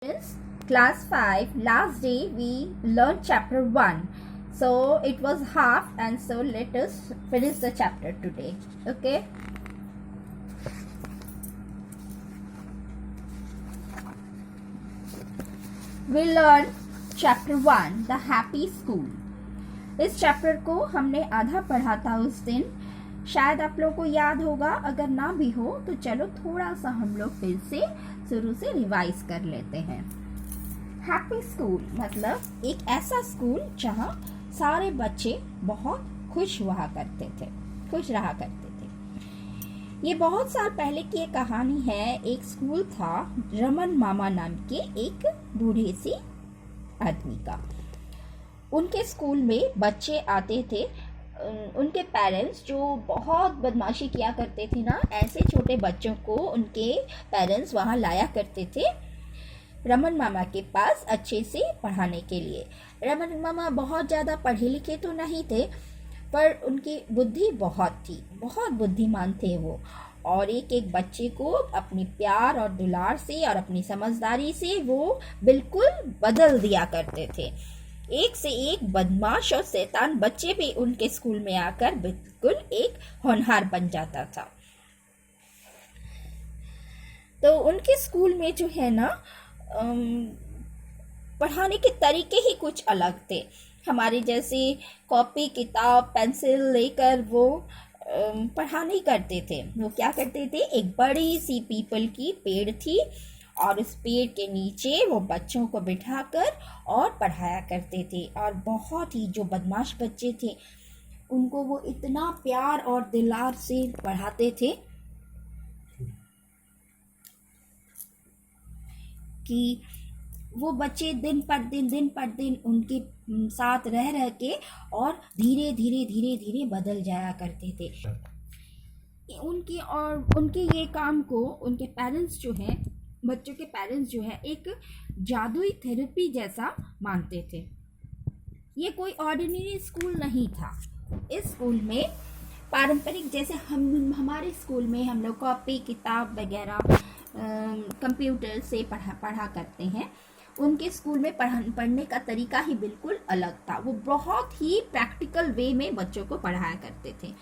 It's class 5. Last day we learned chapter 1. So it was half, and so let us finish the chapter today. Okay. We learned chapter 1, the happy school. इस chapter को हमने आधा पढ़ा था उस दिन. शायद आप लोगों को याद होगा. अगर ना भी हो तो चलो थोड़ा सा हम लोग फिर से शुरू से रिवाइज कर लेते हैं. हैप्पी स्कूल मतलब एक ऐसा स्कूल जहाँ सारे बच्चे बहुत खुश रहा करते थे. ये बहुत साल पहले की एक कहानी है. एक स्कूल था रमन मामा नाम के एक बूढ़े सी आदमी का. उनके स्कूल में बच्चे आते थे. उनके पेरेंट्स जो बहुत बदमाशी किया करते थे ना, ऐसे छोटे बच्चों को उनके पेरेंट्स वहाँ लाया करते थे रमन मामा के पास अच्छे से पढ़ाने के लिए. रमन मामा बहुत ज़्यादा पढ़े लिखे तो नहीं थे, पर उनकी बुद्धि बहुत थी. बहुत बुद्धिमान थे वो, और एक एक बच्चे को अपनी प्यार और दुलार से और अपनी समझदारी से वो बिल्कुल बदल दिया करते थे. एक से एक बदमाश और शैतान बच्चे भी उनके स्कूल में आकर बिल्कुल एक होनहार बन जाता था. तो उनके स्कूल में जो है ना, पढ़ाने के तरीके ही कुछ अलग थे. हमारे जैसे कॉपी किताब पेंसिल लेकर वो पढ़ा नहीं करते थे. वो क्या करते थे, एक बड़ी सी पीपल की पेड़ थी और उस पेड़ के नीचे वो बच्चों को बिठाकर और पढ़ाया करते थे. और बहुत ही जो बदमाश बच्चे थे उनको वो इतना प्यार और दुलार से पढ़ाते थे कि वो बच्चे दिन पर दिन उनके साथ रह के और धीरे बदल जाया करते थे. उनके ये काम को उनके पेरेंट्स जो हैं, बच्चों के पेरेंट्स जो है, एक जादुई थेरेपी जैसा मानते थे. ये कोई ऑर्डिनरी स्कूल नहीं था. इस स्कूल में पारंपरिक, जैसे हमारे स्कूल में हम लोग कॉपी किताब वगैरह कंप्यूटर से पढ़ा करते हैं, उनके स्कूल में पढ़ने का तरीका ही बिल्कुल अलग था. वो बहुत ही प्रैक्टिकल वे में बच्चों को पढ़ाया करते थे.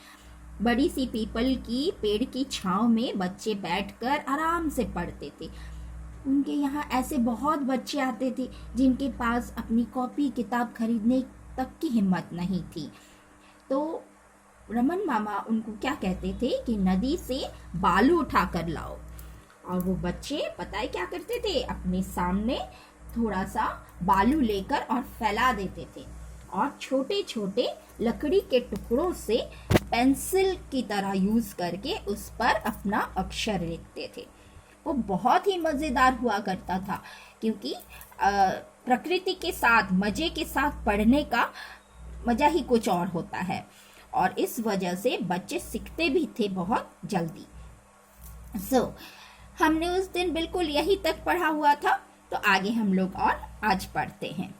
बड़ी सी पीपल की पेड़ की छांव में बच्चे बैठकर आराम से पढ़ते थे. उनके यहाँ ऐसे बहुत बच्चे आते थे जिनके पास अपनी कॉपी किताब खरीदने तक की हिम्मत नहीं थी. तो रमन मामा उनको क्या कहते थे कि नदी से बालू उठा कर लाओ. और वो बच्चे पता है क्या करते थे, अपने सामने थोड़ा सा बालू लेकर और फैला देते थे और छोटे छोटे लकड़ी के टुकड़ों से पेंसिल की तरह यूज करके उस पर अपना अक्षर लिखते थे. वो बहुत ही मज़ेदार हुआ करता था, क्योंकि प्रकृति के साथ मज़े के साथ पढ़ने का मज़ा ही कुछ और होता है. और इस वजह से बच्चे सीखते भी थे बहुत जल्दी. हमने उस दिन बिल्कुल यही तक पढ़ा हुआ था. तो आगे हम लोग और आज पढ़ते हैं.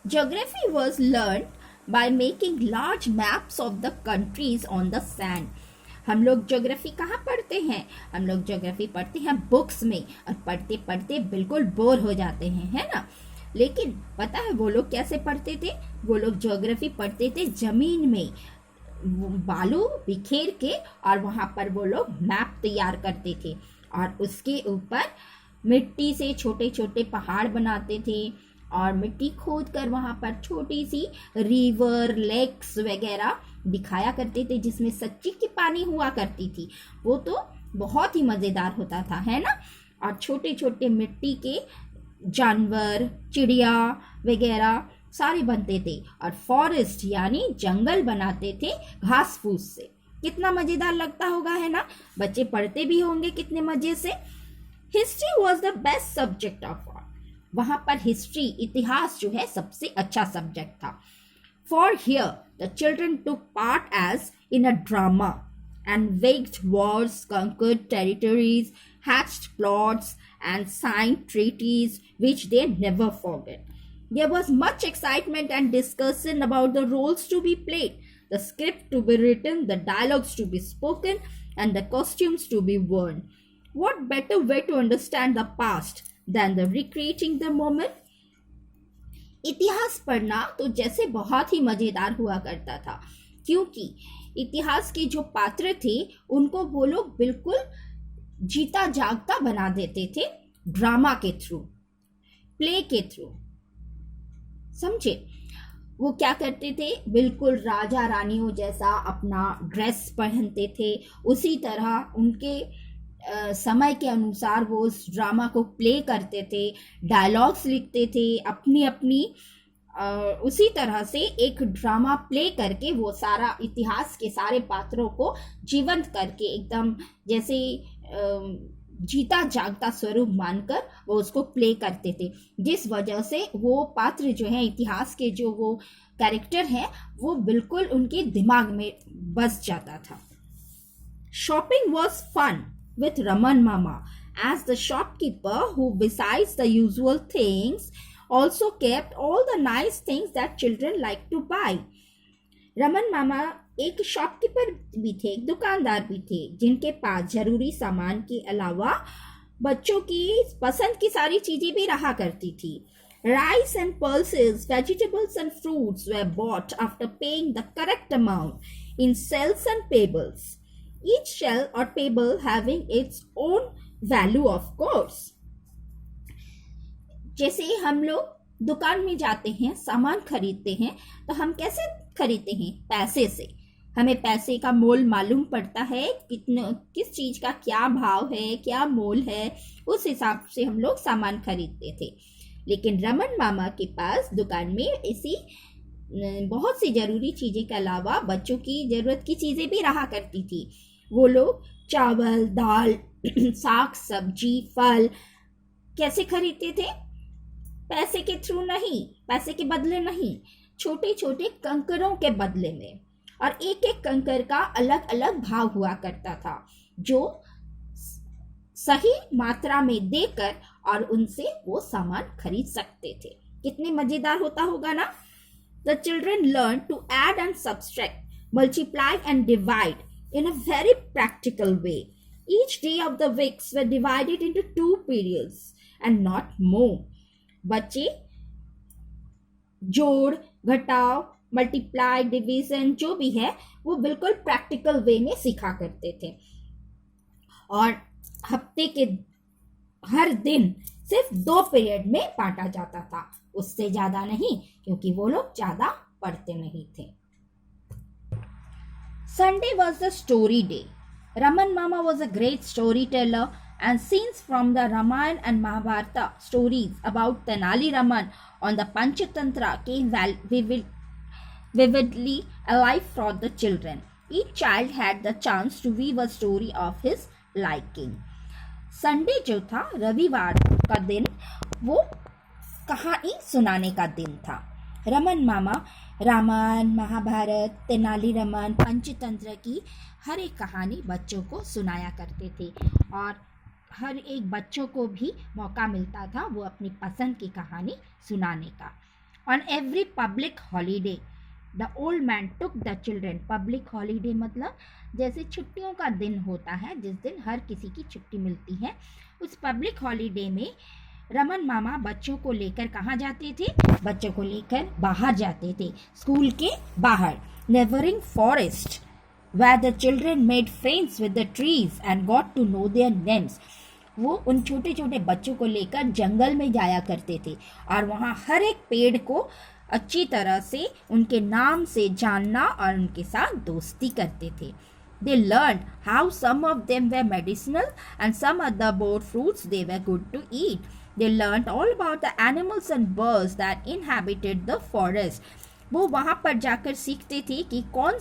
Geography was learned by making large maps of the countries on the sand. हम लोग ज्योग्राफी कहाँ पढ़ते हैं? हम लोग ज्योग्राफी पढ़ते हैं बुक्स में, और पढ़ते पढ़ते बिल्कुल बोर हो जाते हैं, है ना. लेकिन पता है वो लोग कैसे पढ़ते थे? वो लोग ज्योग्राफी पढ़ते थे जमीन में बालू बिखेर के, और वहाँ पर वो लोग मैप तैयार करते थे और उसके ऊपर मिट्टी से छोटे छोटे पहाड़ बनाते थे और मिट्टी खोद कर वहाँ पर छोटी सी रिवर लेक्स वगैरह दिखाया करते थे जिसमें सच्ची की पानी हुआ करती थी. वो तो बहुत ही मज़ेदार होता था, है ना. और छोटे छोटे मिट्टी के जानवर चिड़िया वगैरह सारे बनते थे. और फॉरेस्ट यानी जंगल बनाते थे घास फूस से. कितना मज़ेदार लगता होगा, है ना. बच्चे पढ़ते भी होंगे कितने मज़े से. History was the best subject of all. वहाँ पर हिस्ट्री इतिहास जो है सबसे अच्छा सब्जेक्ट था. For here the children took part as in a drama and waged wars, conquered territories, hatched plots, and signed treaties which they never forget. There was much excitement and discussion about the roles to be played, the script to be written, the dialogues to be spoken, and the costumes to be worn. What better way to understand the past than the recreating the moment. इतिहास पढ़ना तो जैसे बहुत ही मजेदार हुआ करता था, क्योंकि इतिहास के जो पात्र थे उनको वो लोग बिल्कुल जीता जागता बना देते थे, ड्रामा के थ्रू, प्ले के थ्रू। समझे? वो क्या करते थे, बिल्कुल राजा रानियों जैसा अपना ड्रेस पहनते थे, उसी तरह उनके समय के अनुसार वो उस ड्रामा को प्ले करते थे, डायलॉग्स लिखते थे अपनी अपनी, उसी तरह से एक ड्रामा प्ले करके वो सारा इतिहास के सारे पात्रों को जीवंत करके एकदम जैसे जीता जागता स्वरूप मानकर वो उसको प्ले करते थे, जिस वजह से वो पात्र जो है, इतिहास के जो वो कैरेक्टर है, वो बिल्कुल उनके दिमाग में बस जाता था। Shopping was fun with Raman Mama, as the shopkeeper, who besides the usual things also kept all the nice things that children like to buy. Raman मामा एक शॉपकीपर भी थे, एक दुकानदार भी थे, जिनके पास जरूरी सामान के अलावा बच्चों की पसंद की सारी चीजें भी रहा करती थी। Rice and pulses, vegetables and fruits were bought after paying the correct amount in shells and payables. Each shell or payable having its own value, of course. जैसे हम लोग दुकान में जाते हैं, सामान खरीदते हैं, तो हम कैसे खरीदते हैं? पैसे से। हमें पैसे का मोल मालूम पड़ता है, किस चीज का क्या भाव है, क्या मोल है, उस हिसाब से हम लोग सामान खरीदते थे। लेकिन रमन मामा के पास दुकान में ऐसी बहुत सी जरूरी चीजें के अलावा बच्चों की जरूरत की चीजें भी रहा करती थी। वो लोग चावल, दाल, साग सब्जी, फल कैसे खरीदते थे? पैसे के थ्रू नहीं, पैसे के बदले नहीं, छोटे छोटे कंकरों के बदले में। और एक एक कंकर का अलग अलग भाव हुआ करता था, जो सही मात्रा में देकर और उनसे वो सामान खरीद सकते थे। कितने मजेदार होता होगा ना? The children learned to add and subtract, multiply and divide in a very practical way. Each day of the weeks were divided into 2 periods and not more. बच्चे जोड़, घटाव, मल्टीप्लाई, डिवीजन जो भी है वो बिल्कुल प्रैक्टिकल वे में सीखा करते थे। और हफ्ते के हर दिन सिर्फ 2 पीरियड में बांटा जाता था, उससे ज्यादा नहीं, क्योंकि वो लोग ज्यादा पढ़ते नहीं थे। Sunday was the story day. Raman Mama was a great storyteller, and scenes from the Ramayana and Mahabharata stories about Tenali Raman on the Panchatantra came vividly alive for the children. Each child had the chance to weave a story of his liking. Sunday जो था, रविवार का दिन, वो कहानी सुनाने का दिन था। रमन मामा रामायण, महाभारत, तेनाली रामन, पंचतंत्र की हर एक कहानी बच्चों को सुनाया करते थे, और हर एक बच्चों को भी मौका मिलता था वो अपनी पसंद की कहानी सुनाने का। On every public holiday the old man took the children. Public holiday मतलब जैसे छुट्टियों का दिन होता है, जिस दिन हर किसी की छुट्टी मिलती है, उस पब्लिक हॉलीडे में रमन मामा बच्चों को लेकर कहाँ जाते थे? बच्चों को लेकर बाहर जाते थे, स्कूल के बाहर। Neighbouring forest where the children made friends with the trees and got to know their names. वो उन छोटे छोटे बच्चों को लेकर जंगल में जाया करते थे और वहाँ हर एक पेड़ को अच्छी तरह से उनके नाम से जानना और उनके साथ दोस्ती करते थे. They learned how some of them were medicinal and some other bore fruits they were good to eat. They learned all about the animals and birds that inhabited the forest. वो वहाँ पर जाकर सीखते थे कि कौन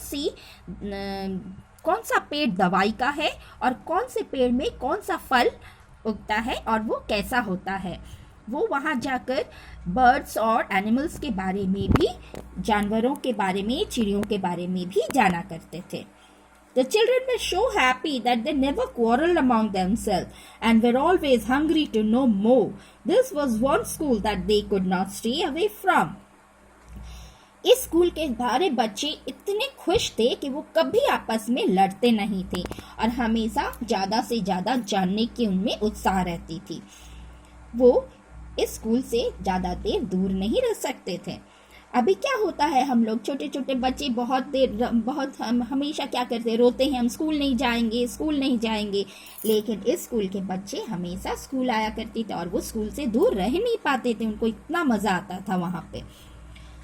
सा पेड़ दवाई का है और कौन से पेड़ में कौन सा फल उगता है और वो कैसा होता है. वो वहाँ जाकर बर्ड्स और एनिमल्स के बारे में भी, जानवरों के बारे में, चिड़ियों के बारे में भी जाना करते थे. The children were so happy that they never quarreled among themselves and were always hungry to know more. This was one school that they could not stay away from. इस स्कूल के सारे बच्चे इतने खुश थे कि वो कभी आपस में लड़ते नहीं थे और हमेशा ज़्यादा से ज़्यादा जानने की उनमें उत्साह रहती थी. वो इस स्कूल से ज़्यादा देर दूर नहीं रह सकते थे। अभी क्या होता है, हम लोग छोटे छोटे बच्चे बहुत हम हमेशा क्या करते हैं, रोते हैं, हम स्कूल नहीं जाएंगे, स्कूल नहीं जाएंगे। लेकिन इस स्कूल के बच्चे हमेशा स्कूल आया करते थे और वो स्कूल से दूर रह नहीं पाते थे, उनको इतना मज़ा आता था वहाँ पे।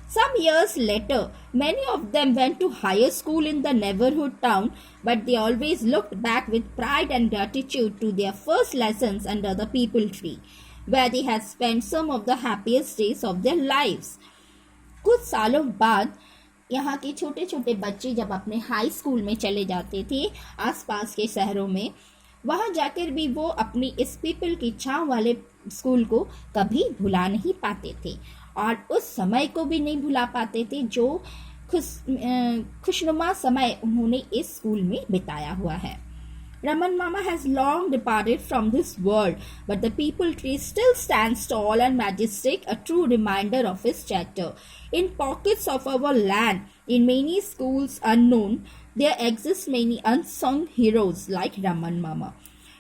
Some years later, many of them went to higher school in the neighborhood town, but they always looked back with pride and gratitude to their first lessons under the peepal tree, where they had spent some of the happiest days of their lives. कुछ सालों बाद यहाँ के छोटे छोटे बच्चे जब अपने हाई स्कूल में चले जाते थे आसपास के शहरों में, वहाँ जाकर भी वो अपनी इस पीपल की छाँव वाले स्कूल को कभी भुला नहीं पाते थे और उस समय को भी नहीं भुला पाते थे जो खुशनुमा समय उन्होंने इस स्कूल में बिताया हुआ है। Raman Mama has long departed from this world, but the peepal tree still stands tall and majestic, a true reminder of his stature. In pockets of our land, in many schools unknown, there exist many unsung heroes like Raman Mama.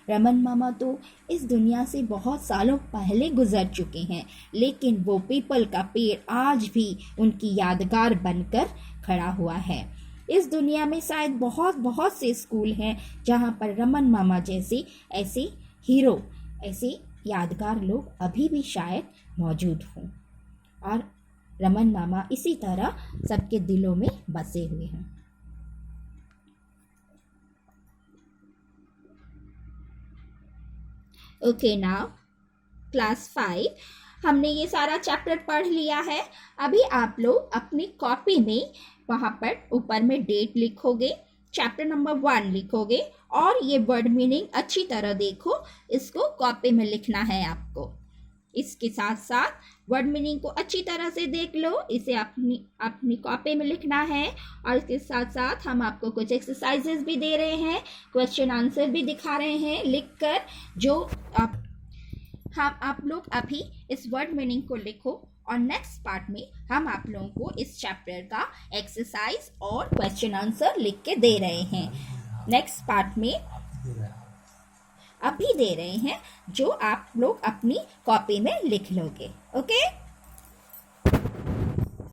Raman मामा तो इस दुनिया से बहुत सालों पहले गुजर चुके हैं, लेकिन वो पीपल का पेड़ आज भी उनकी यादगार बनकर खड़ा हुआ है। इस दुनिया में शायद बहुत बहुत से स्कूल हैं जहाँ पर रमन मामा जैसे ऐसे हीरो, ऐसे यादगार लोग अभी भी शायद मौजूद हों और रमन मामा इसी तरह सबके दिलों में बसे हुए हैं। ओके नाउ क्लास 5 हमने ये सारा चैप्टर पढ़ लिया है। अभी आप लोग अपनी कॉपी में वहाँ पर ऊपर में डेट लिखोगे, चैप्टर नंबर 1 लिखोगे और ये वर्ड मीनिंग अच्छी तरह देखो, इसको कॉपी में लिखना है आपको। इसके साथ साथ वर्ड मीनिंग को अच्छी तरह से देख लो, इसे अपनी कॉपी में लिखना है और इसके साथ साथ हम आपको कुछ एक्सरसाइजेस भी दे रहे हैं, क्वेश्चन आंसर भी दिखा रहे हैं लिखकर, जो आप लोग अभी इस वर्ड मीनिंग को लिखो और नेक्स्ट पार्ट में हम आप लोगों को इस चैप्टर का एक्सरसाइज और क्वेश्चन आंसर लिख के दे रहे हैं। नेक्स्ट पार्ट में अभी दे रहे हैं जो आप लोग अपनी कॉपी में लिख लोगे। ओके।